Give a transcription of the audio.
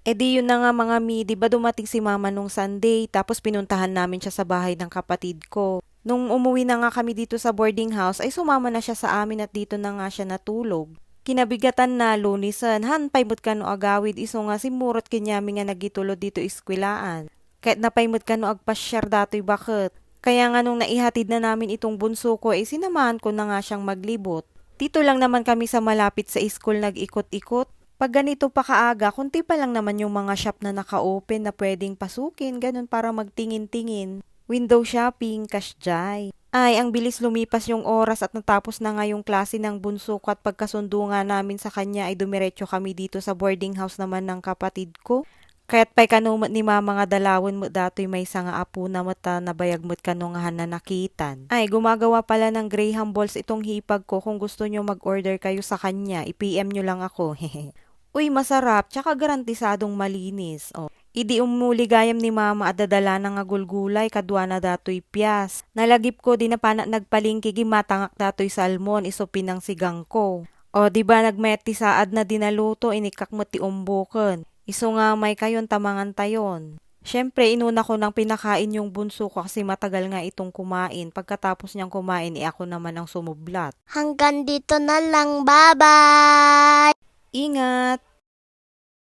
Eh di yun na nga mga mi, di ba dumating si mama nung Sunday, tapos pinuntahan namin siya sa bahay ng kapatid ko. Nung umuwi na nga kami dito sa boarding house, ay sumama na siya sa amin at dito na nga siya natulog. Kinabigatan na lunisan, han paimot ka no agawid iso nga si Murot kinyami nga nagitulod dito iskwilaan. Kahit napaimot ka no agpasyar dato'y bakit. Kaya nga nung naihatid na namin itong bunso ko, ay sinamahan ko na nga siyang maglibot. Dito lang naman kami sa malapit sa school nag-ikot-ikot. Pag ganito pa kaaga, kunti pa lang naman yung mga shop na naka-open na pwedeng pasukin, ganun para magtingin-tingin. Window shopping, kasjay. Ay, ang bilis lumipas yung oras at natapos na nga yung klase ng bunso ko at pagkasundo nga namin sa kanya ay dumiretso kami dito sa boarding house naman ng kapatid ko. Kaya't pa'y kanumat ni mama nga dalawon mo dato'y may nga apo na mata nabayag mo't kanungahan na nakitan. Ay, gumagawa pala ng Graham balls itong hipag ko. Kung gusto nyo mag-order kayo sa kanya, i-PM nyo lang ako. Hehe. Uy, masarap, tsaka garantisadong malinis. O, idi umuligayam ni mama at dadala na nga gulgulay, kadwa na dato'y piyas. Nalagip ko di na pa nagpalingki matangak dato'y salmon, isupin ng sigang ko. O, di ba nagmeti saad na dinaluto, inikak mo ti umbuken. Iso nga may kayon tamangan tayon. Siyempre, inuna ko nang pinakain yung bunso ko kasi matagal nga itong kumain. Pagkatapos niyang kumain, ako naman ang sumublat. Hanggang dito na lang. Bye-bye! Ingat!